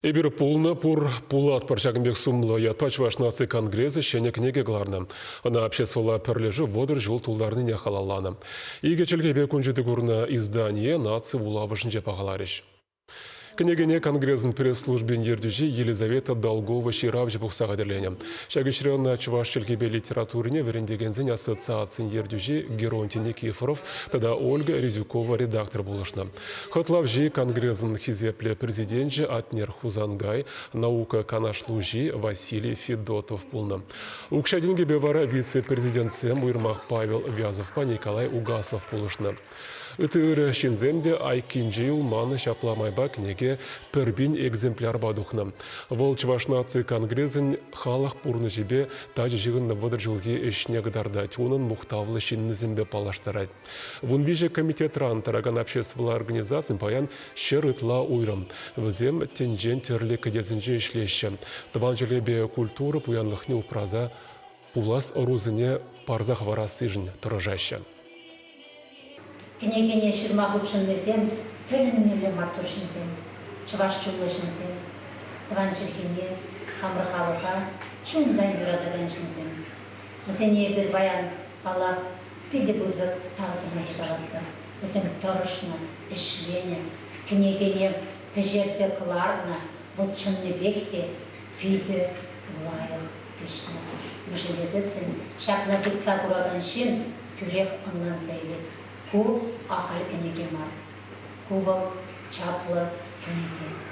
Эбир полна пур пулат парчагымбек сумлы ятпач ваш нации конгрессы шене кнеге гларна. Она обществовала перлежу водыр жол тулдарны не халалана. И гечелге бекунжеды гурна издание нации улавышынче пағаларыш. Княгиня Конгрессын пресс-службен ердюжи Елизавета Долгова ширавжы бұқсаға дерлене. Шагишрена чуваш челкебе литературине верендегензін ассоциациян ердюжи Геронтий Никифоров, тада Ольга Резюкова редактор болышна. Хотлавжи Конгрессын хизепле президентжи Атнер Хузангай, наука канашлужи Василий Федотов пулна. Укшадинге бевара вице-президентсем Уйрмах Павел Вязовпа Николай Угаслов полышна. Үтірі шинземде айкинжи улманы шапламайба кнеге пірбин экземпляр бадухна. Вол чваш нации конгресін халық пурны жебе тажы жығынны вадыр жылге ішне гдардать, оның мұқтавлы шиннізімбе палаштарать. Вунбиже комитет ран тараган обществовала организациян паян шерытла уйрым. Візем тенжен терлі кедезінже ішлеші. Тыван жерлебе культуры пуянлықны упраза пулас орузыне парзах варасы жын тұрыжаща. Княгиня ширмах учыннызем, төлінмелі матуршынзем, чываш чулышынзем, тыван черхене, хамры халыға, чундан юрадыганшынзем. Бізене бір баян Аллах пиді бұзық тавзыма хидаладды. Бізем тұрышны, ішлене, княгиня пежерзе кыларна, бұл чынны бекте пиді лайық пешні. Мүшелезесін, шақна кетса құрадан шын, күрек оннан зәйлет. Ку ахал кенеге мар, кувал чаплы кенеге.